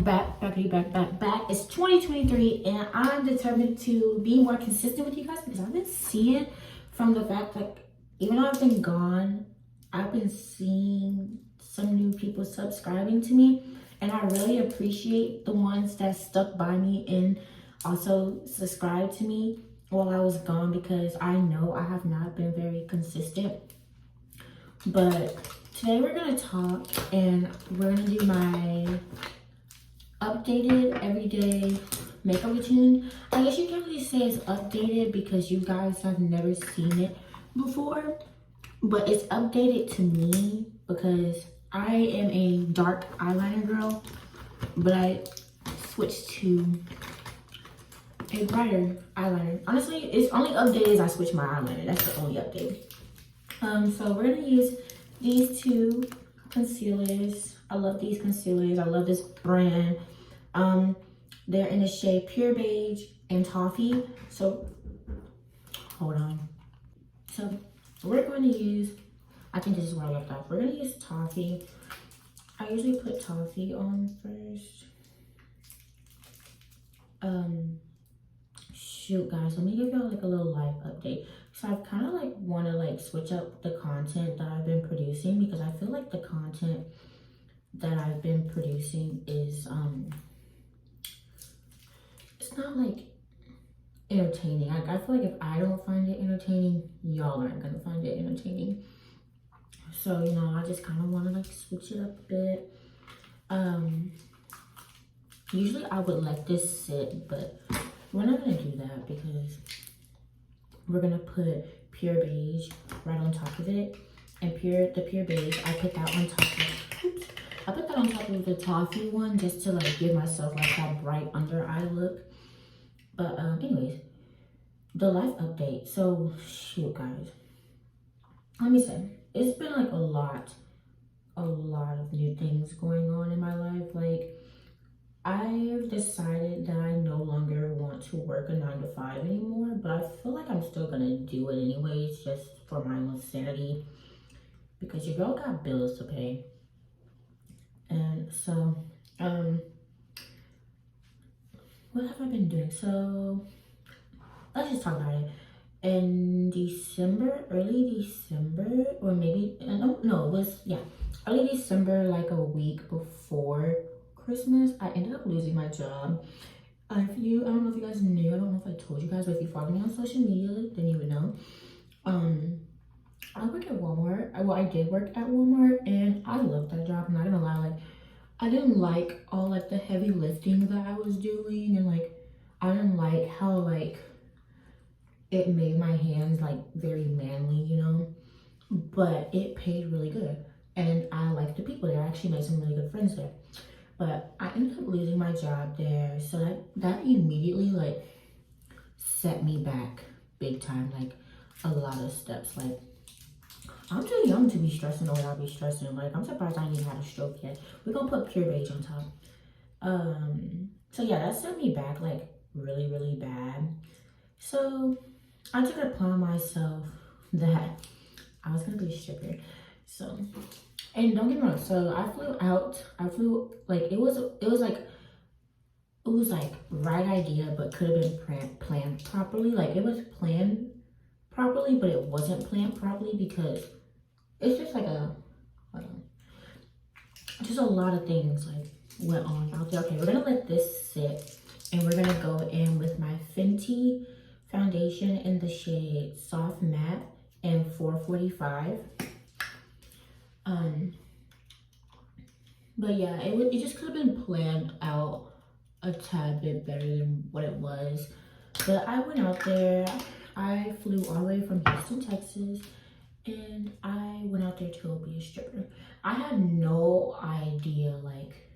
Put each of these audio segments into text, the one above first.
back. It's 2023 and I'm determined to be more consistent with you guys because I've been seeing from the fact that even though I've been gone, I've been seeing some new people subscribing to me, and I really appreciate the ones that stuck by me and also subscribed to me while I was gone, because I know I have not been very consistent. But today we're gonna talk and we're gonna do my updated everyday makeup routine. I guess you can't really say it's updated because you guys have never seen it before, but it's updated to me because I am a dark eyeliner girl, but I switched to a brighter eyeliner. Honestly, it's only updated as I switch my eyeliner. That's the only update. So we're gonna use these two concealers. I love these concealers. I love this brand. They're in the shade Pure Beige and Toffee. So hold on. So we're going to use, I think this is where I left off. We're gonna use Toffee. I usually put Toffee on first. Shoot guys, let me give y'all like a little life update. So I've kind of like want to like switch up the content that I've been producing, because I feel like the content that I've been producing is it's not like entertaining. I feel like if I don't find it entertaining, y'all aren't gonna find it entertaining. So, you know, I just kind of want to like switch it up a bit. Usually I would let this sit, but we're not gonna do that because we're gonna put Pure Beige right on top of it. And the Pure Beige, I put that on top of, oops, I put that on top of the Toffee one just to like give myself like that bright under eye look. But anyways, the life update. So shoot guys, let me say, it's been like a lot of new things going on in my life. Like, I've decided that I no longer want to work a 9 to 5 anymore, but I feel like I'm still gonna do it anyways, just for my own sanity, because your girl got bills to pay. And so, what have I been doing? So, let's just talk about it. In December, early December, or maybe, no, it was, yeah, early December, like a week before Christmas, I ended up losing my job. I don't know if you guys knew, I don't know if I told you guys, but if you follow me on social media, then you would know. I work at Walmart. Well, I did work at Walmart, and I loved that job. I'm not gonna lie, like, I didn't like all like the heavy lifting that I was doing, and like, I didn't like how like it made my hands like very manly, you know, but it paid really good. And I liked the people there. I actually made some really good friends there. But I ended up losing my job there, so that immediately like set me back big time, like a lot of steps. Like, I'm too young to be stressing the way I'll be stressing. Like, I'm surprised I ain't even had a stroke yet. We're gonna put Pure Beige on top. So yeah, that set me back like really bad. So I took it upon myself that I was gonna be a stripper. So, and don't get me wrong, so I flew like it was like right idea, but could have been planned properly. Like, it was planned properly, but it wasn't planned properly because it's just like just a lot of things like went on out there. Okay, we're gonna let this sit, and we're gonna go in with my Fenty foundation in the shade Soft Matte and 445. But yeah, it just could have been planned out a tad bit better than what it was. But I went out there. I flew all the way from Houston, Texas, and I went out there to go be a stripper. I had no idea like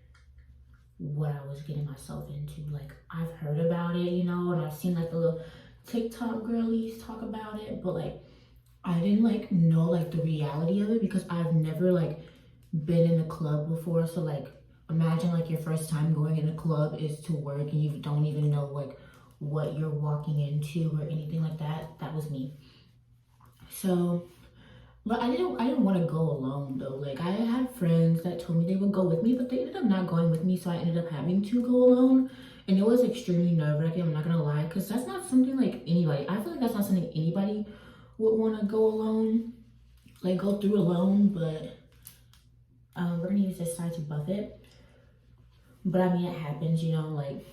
what I was getting myself into. Like, I've heard about it, you know, and I've seen like the little TikTok girlies talk about it, but like I didn't like know like the reality of it because I've never like been in a club before. So like, imagine like your first time going in a club is to work and you don't even know like what you're walking into or anything like that. That was me. So But I didn't want to go alone though. Like I had friends that told me they would go with me, but they ended up not going with me, so I ended up having to go alone. And it was extremely nerve-wracking, I'm not gonna lie, because that's not something like anybody, I feel like that's not something anybody would want to go alone, like go through alone. But we're gonna use this side to buff it. But I mean, it happens, you know, like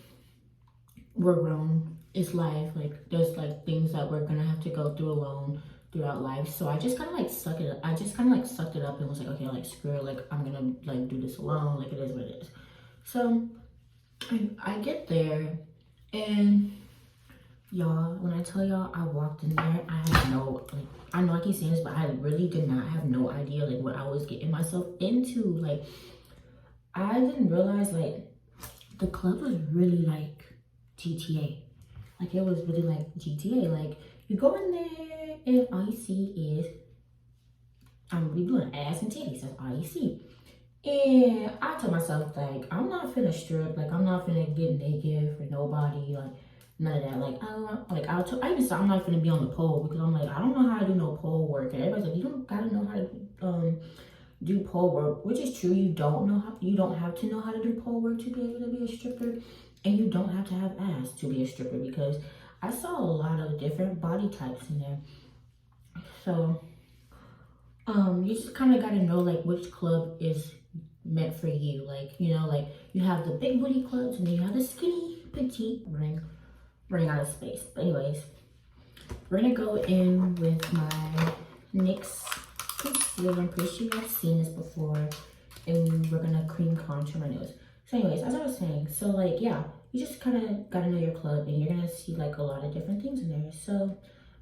we're grown, it's life, like there's like things that we're gonna have to go through alone throughout life. So I just kind of like sucked it up. I just kind of like sucked it up and was like, okay, like screw it, like I'm gonna like do this alone, like it is what it is. So I get there, and y'all, when I tell y'all I walked in there, I had no, like, I know I keep saying this, but I really did not have no idea like what I was getting myself into. Like I didn't realize like the club was really like GTA. Like it was really like GTA. Like you go in there and all you see is I'm really doing ass and titties. That's all you see. And I told myself like I'm not finna strip. Like I'm not finna get naked for nobody. Like none of that. Like I even said I'm not finna be on the pole because I'm like I don't know how to do no pole work. And everybody's like you don't gotta know how to do pole work, which is true. You don't have to know how to do pole work to be able to be a stripper, and you don't have to have ass to be a stripper because I saw a lot of different body types in there. So you just kind of got to know like which club is meant for you. Like, you know, like you have the big booty clubs and then you have the skinny petite running out of space. But anyways, we're gonna go in with my NYX concealer. I'm pretty sure you guys seen this before, and we're gonna cream contour my nose. So anyways, as I was saying, so like yeah, you just kind of gotta know your club, and you're gonna see like a lot of different things in there. So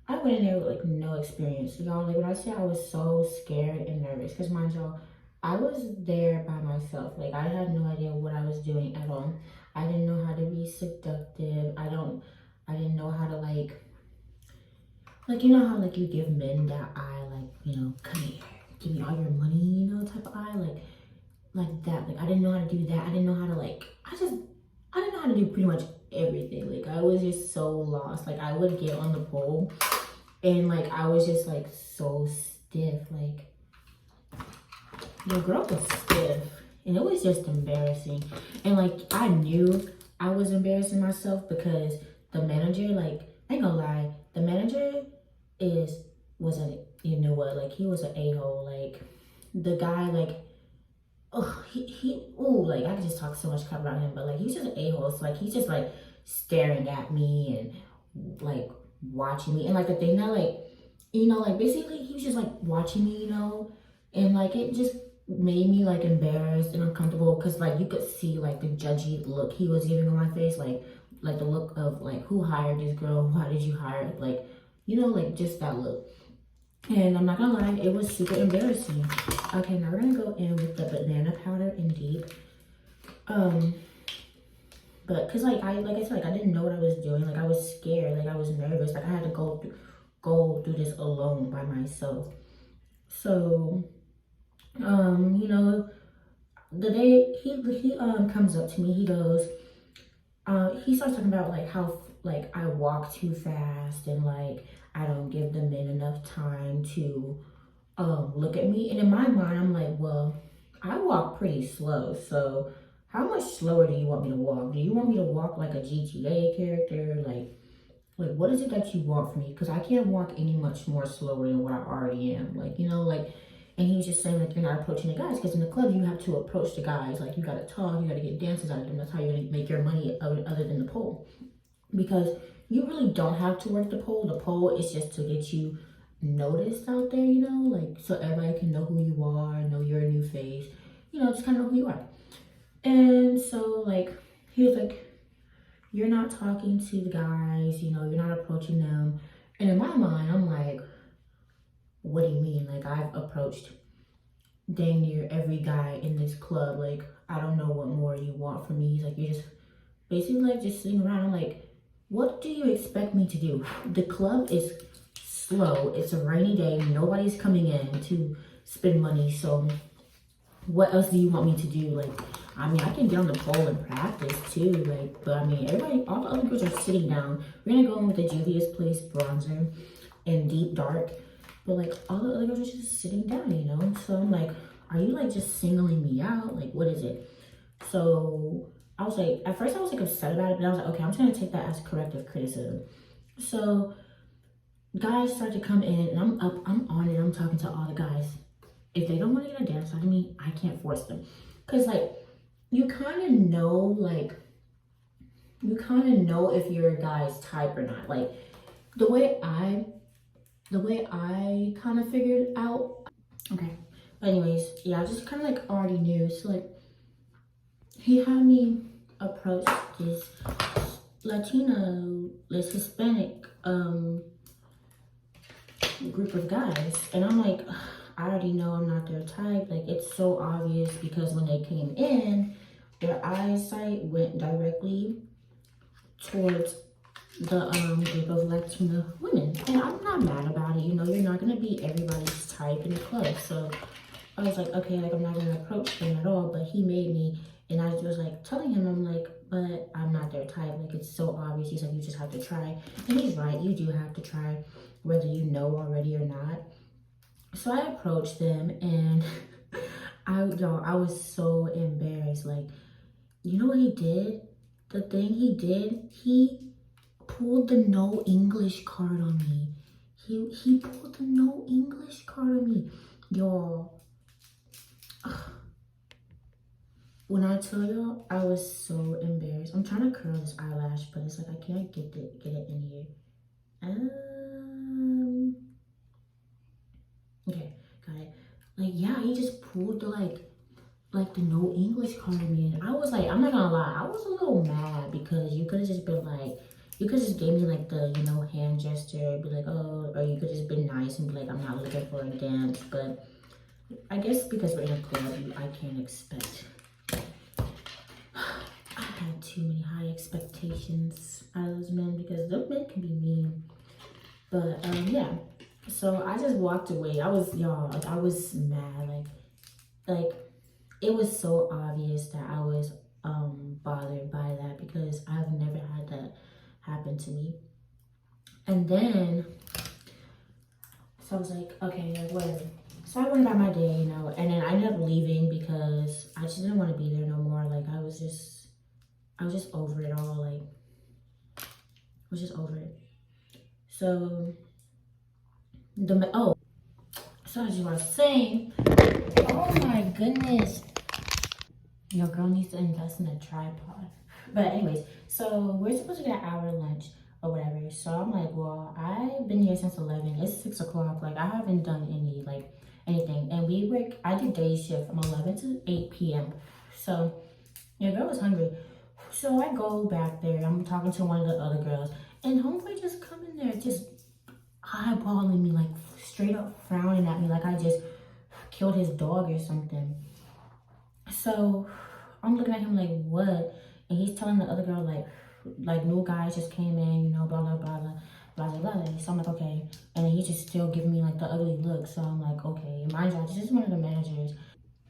I went in there with like no experience, y'all. Like when I say I was so scared and nervous, because mind y'all, I was there by myself. Like I had no idea what I was doing at all. I didn't know how to be seductive. I didn't know how to like you know how like you give men that eye, like, you know, come here, give me all your money, you know, type of eye, like that. Like I didn't know how to do that. I didn't know how to like I didn't know how to do pretty much everything. Like I was just so lost. Like I would get on the pole and like I was just like so stiff. Like the girl was stiff and it was just embarrassing. And like I knew I was embarrassing myself because the manager, like I ain't gonna lie, the manager wasn't, you know what, like he was an a-hole. Like the guy, like oh like I could just talk so much crap about him, but like he's just an a-hole. So like he's just like staring at me and like watching me, and like the thing that like, you know, like basically he was just like watching me, you know, and like it just made me like embarrassed and uncomfortable because like you could see like the judgy look he was giving on my face, like the look of like who hired this girl, why did you hire it? Like, you know, like just that look. And I'm not gonna lie, it was super embarrassing. Okay, now we're gonna go in with the banana powder in Deep. But cause like I said, like I didn't know what I was doing. Like I was scared, like I was nervous. Like I had to go through this alone by myself. So, you know, the day he comes up to me, he goes, he starts talking about like how like I walk too fast and like I don't give the men enough time to look at me. And in my mind, I'm like, well, I walk pretty slow, so how much slower do you want me to walk? Do you want me to walk like a GTA character? Like what is it that you want from me? Because I can't walk any much more slower than what I already am. Like, you know, like, and he's just saying like you're not approaching the guys, because in the club you have to approach the guys. Like you gotta talk, you gotta get dances out of them. That's how you're gonna make your money other than the pole. Because you really don't have to work the pole. The pole is just to get you noticed out there, you know, like so everybody can know who you are, know you're a new face, you know, just kind of know who you are. And so like he was like, you're not talking to the guys, you know, you're not approaching them. And in my mind, I'm like, what do you mean? Like I've approached dang near every guy in this club. Like I don't know what more you want from me. He's like, you're just basically like just sitting around. I'm like, what do you expect me to do? The club is slow. It's a rainy day. Nobody's coming in to spend money. So what else do you want me to do? Like, I mean, I can get on the pole and practice too. Like, but I mean, all the other girls are sitting down. We're gonna go in with the Juvia's Place bronzer in Deep Dark. But like all the other girls were just sitting down, you know? So I'm like, are you like just singling me out? Like, what is it? So I was like, at first I was like upset about it, but I was like, okay, I'm just gonna take that as corrective criticism. So guys start to come in and I'm on it, I'm talking to all the guys. If they don't want to get a dance out of me, I can't force them. Cause like you kind of know, like you kind of know if you're a guy's type or not. Like the way I kind of figured out. Okay. But anyways, yeah, I just kind of like already knew. So like he had me approach this Latino, this Hispanic group of guys, and I'm like, I already know I'm not their type. Like it's so obvious because when they came in, their eyesight went directly towards the group of Latina women, and I'm not mad about it. You know, you're not gonna be everybody's type in the club, so I was like, okay, like I'm not gonna approach them at all. But he made me, and I was like telling him, I'm like, but I'm not their type. Like it's so obvious. He's like, you just have to try, and he's right. You do have to try, whether you know already or not. So I approached them, and I was so embarrassed. Like, you know what he did? The thing he did, he pulled the no English card on me. He pulled the no English card on me, y'all. When I tell y'all, I was so embarrassed. I'm trying to curl this eyelash, but it's like I can't get it in here. Okay, got it. Like yeah, he just pulled the like the no English card on me, and I was like, I'm not gonna lie, I was a little mad because you could have just been like, you could just gave me like the hand gesture, be like, oh, or you could just been nice and be like, I'm not looking for a dance, but I guess because we're in a club, I can't expect. I had too many high expectations out of those men because those men can be mean. But yeah, so I just walked away. I was like I was mad, like it was so obvious that I was bothered by that because I've never had that happen to me. And then so I was like, okay, like whatever. So I went about my day, you know, and then I ended up leaving because I just didn't want to be there no more. Like I was just over it all. Like I was just over it. So so as you were saying, oh my goodness, your girl needs to invest in a tripod. But anyways, so we're supposed to get an hour lunch or whatever. So I'm like, well, I've been here since 11. It's 6 o'clock. Like I haven't done anything. And I did day shift from 11 to 8 p.m. So your girl was hungry. So I go back there. I'm talking to one of the other girls, and homeboy just come in there, just eyeballing me, like straight up frowning at me, like I just killed his dog or something. So I'm looking at him like, what? And he's telling the other girl like new guys just came in, you know, blah blah blah blah blah blah blah. So I'm like, okay. And then he's just still giving me like the ugly look. So I'm like, okay. Mind you, this is one of the managers.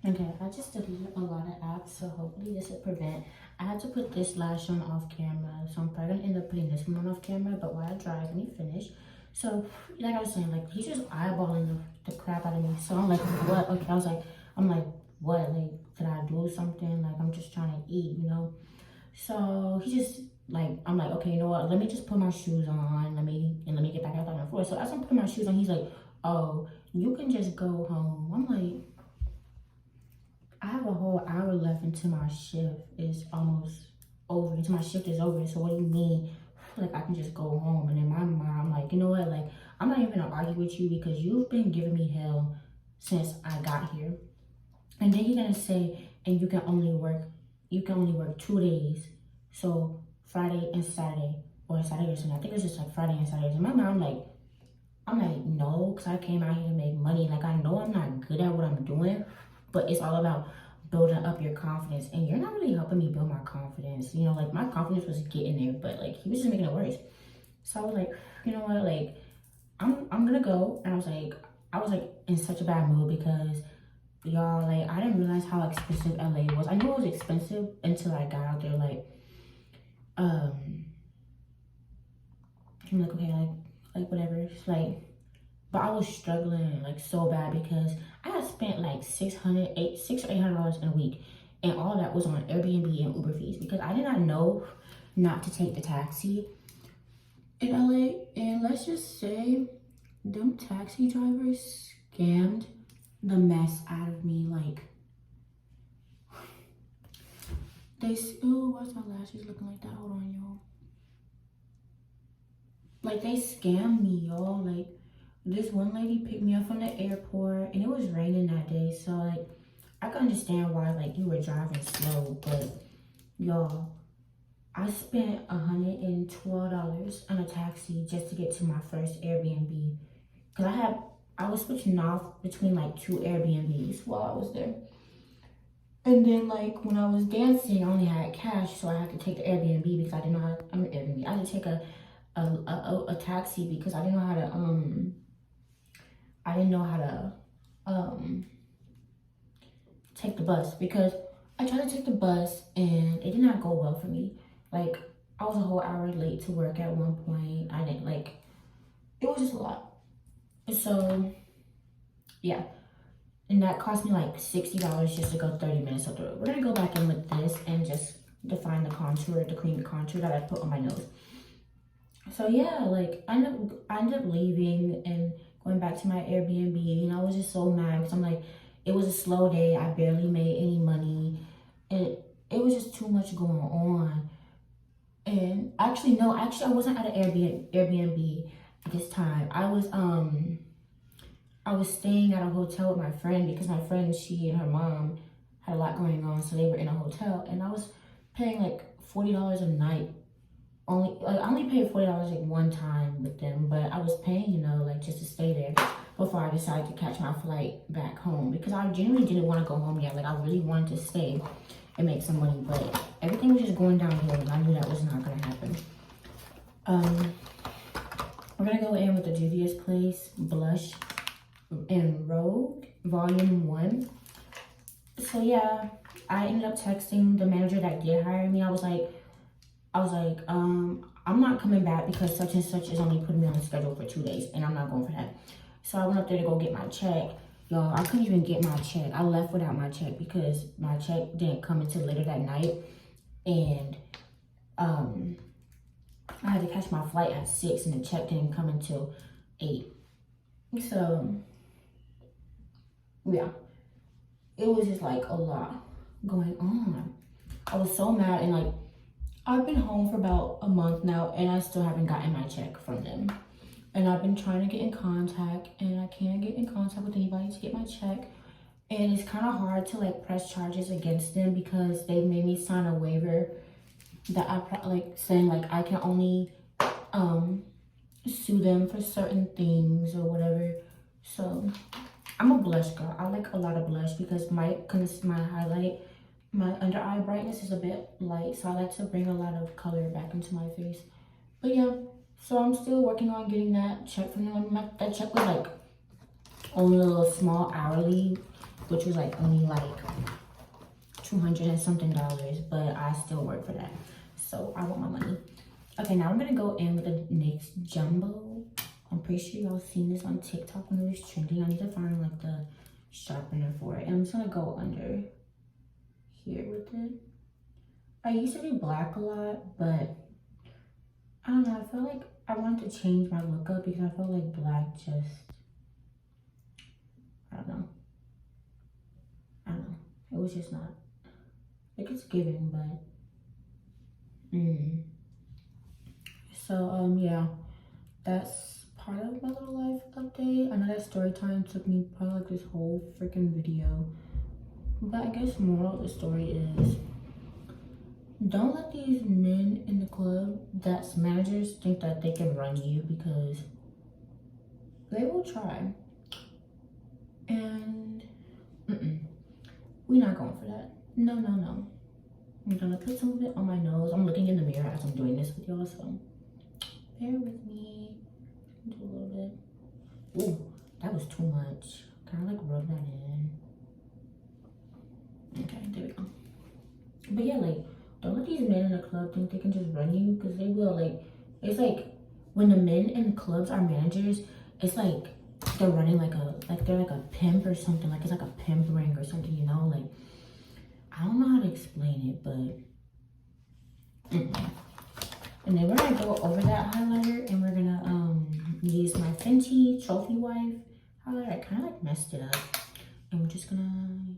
Okay, I just deleted a lot of apps, so hopefully this will prevent. I had to put this lash on off camera, so I'm probably gonna end up putting this one on off camera, but while I dry, let me finish. So, like I was saying, like, he's just eyeballing the crap out of me. So I'm like, what? Okay, I'm like, what? Like, did I do something? Like, I'm just trying to eat, you know? So he just, like, I'm like, okay, you know what? Let me just put my shoes on. Let me get back out on the floor. So as I'm putting my shoes on, he's like, oh, you can just go home. I'm like, I have a whole hour left until my shift is almost over. Until my shift is over. So what do you mean? Like I can just go home? And in my mind, I'm like, you know what? Like I'm not even gonna argue with you because you've been giving me hell since I got here. And then you're gonna say, and you can only work 2 days. So Friday and Saturday, or Saturday or Sunday. I think it's just like Friday and Saturday. In my mind, I'm like, no, because I came out here to make money. Like I know I'm not good at what I'm doing, but it's all about building up your confidence, and you're not really helping me build my confidence. You know, like my confidence was getting there, but like he was just making it worse. So I was like, you know what, like I'm gonna go. And I was like in such a bad mood because y'all, like I didn't realize how expensive LA was. I knew it was expensive until I got out there. Like I'm like, okay, like whatever. It's like but I was struggling like so bad because I had spent like $600 or $800 in a week, and all that was on Airbnb and Uber fees because I did not know not to take the taxi in LA. And let's just say them taxi drivers scammed the mess out of me. Like, oh, why's my lashes looking like that? Hold on, y'all. Like, they scammed me, y'all. Like, this one lady picked me up from the airport, and it was raining that day, so like I can understand why like you were driving slow, but y'all, I spent $112 on a taxi just to get to my first Airbnb because I was switching off between like 2 Airbnbs while I was there. And then like when I was dancing, I only had cash, so I had to take the Airbnb because I didn't know how to, Airbnb. I had to take a taxi because I didn't know how to take the bus, because I tried to take the bus and it did not go well for me. Like, I was a whole hour late to work at one point. I didn't like, it was just a lot. So yeah, and that cost me like $60 just to go 30 minutes up the road. We're gonna go back in with this and just define the contour, the cream contour that I put on my nose. So yeah, like I ended up leaving and going back to my Airbnb, and I was just so mad because I'm like, it was a slow day. I barely made any money, and it was just too much going on. And actually, no, I wasn't at an Airbnb at this time. I was staying at a hotel with my friend because my friend, she and her mom had a lot going on, so they were in a hotel, and I was paying like $40 a night. I only paid $40 like one time with them, but I was paying, you know, like just to stay there before I decided to catch my flight back home because I genuinely didn't want to go home yet. Like, I really wanted to stay and make some money, but everything was just going downhill, and I knew that was not gonna happen. We're gonna go in with the Juvia's Place Blush in Rogue Volume 1. So yeah, I ended up texting the manager that did hire me. I was like, I'm not coming back because such and such is only putting me on the schedule for 2 days, and I'm not going for that. So I went up there to go get my check. Y'all, I couldn't even get my check. I left without my check because my check didn't come until later that night. And I had to catch my flight at 6, and the check didn't come until 8. So yeah, it was just like a lot going on. I was so mad, and like, I've been home for about a month now, and I still haven't gotten my check from them. And I've been trying to get in contact, and I can't get in contact with anybody to get my check. And it's kind of hard to like press charges against them because they made me sign a waiver that saying like I can only sue them for certain things or whatever. So I'm a blush girl. I like a lot of blush because my highlight, my under eye brightness is a bit light, so I like to bring a lot of color back into my face. But yeah, so I'm still working on getting that check from them. That check was like only a little small hourly, which was like only like $200 and something, but I still work for that, so I want my money. Okay, now I'm gonna go in with the NYX Jumbo. I'm pretty sure y'all seen this on TikTok when it was trending. I need to find like the sharpener for it, and I'm just gonna go under here with it. I used to do black a lot, but I don't know, I feel like I wanted to change my look up because I felt like black just, I don't know, it was just not, like, it's giving, but so yeah, that's part of my little life update. I know that story time took me probably like this whole freaking video, but I guess moral of the story is, don't let these men in the club that's managers think that they can run you, because they will try. And we're not going for that. No. I'm gonna put some of it on my nose. I'm looking in the mirror as I'm doing this with y'all, so bear with me. Do a little bit. Ooh, that was too much. Kind of like rub that in. Okay, there we go. But yeah, like, don't let these men in the club think they can just run you, because they will. Like, it's like when the men in clubs are managers, it's like they're running like they're like a pimp or something. Like it's like a pimp ring or something, you know? Like, I don't know how to explain it, but and then we're gonna go over that highlighter, and we're gonna use my Fenty Trophy Wife highlighter. I kind of like messed it up, and we're just gonna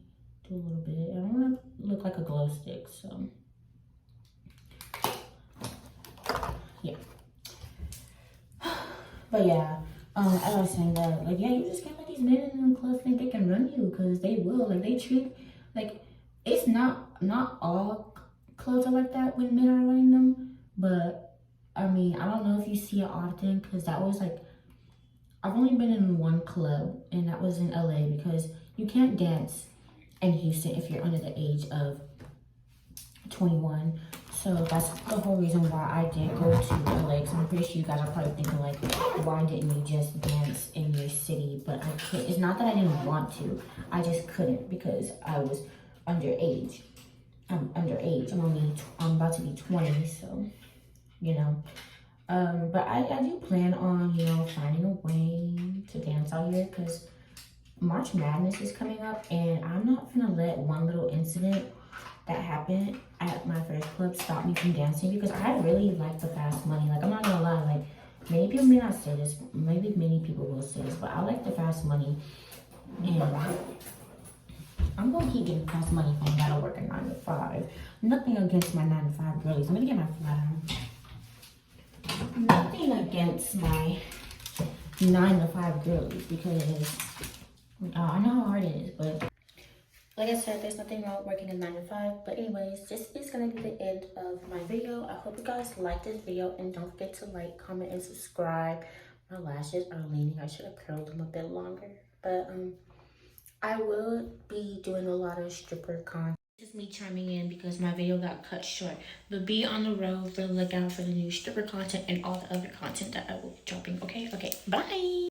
do a little bit. I don't want to look like a glow stick, so yeah. But yeah, as I was saying that, like, yeah, you just can't let these men in them clubs think they can run you, because they will. Like, they treat, like, it's not all clubs are like that when men are running them, but I mean, I don't know if you see it often, because that was like, I've only been in one club, and that was in LA, because you can't dance in Houston if you're under the age of 21. So that's the whole reason why I did go to LA. Because I'm pretty sure you guys are probably thinking like, why didn't you just dance in your city? But I can't. It's not that I didn't want to. I just couldn't because I was underage. I'm underage. I'm about to be 20. So, you know. But I do plan on, you know, finding a way to dance out here, because March Madness is coming up, and I'm not gonna let one little incident that happened at my first club stop me from dancing, because I really like the fast money. Like, I'm not gonna lie, like, many people may not say this, maybe many people will say this, but I like the fast money, and I'm gonna keep getting fast money if I gotta work a 9 to 5. Nothing against my 9 to 5 girlies. I'm gonna get my flat on. Nothing against my 9 to 5 girlies, because I know how hard it is, but like I said, there's nothing wrong with working a 9 to 5. But anyways, this is gonna be the end of my video. I hope you guys liked this video, and don't forget to like, comment, and subscribe. My lashes are leaning. I should have curled them a bit longer, but I will be doing a lot of stripper content. This is me chiming in because my video got cut short. But be on the road for the lookout for the new stripper content and all the other content that I will be dropping. Okay, bye.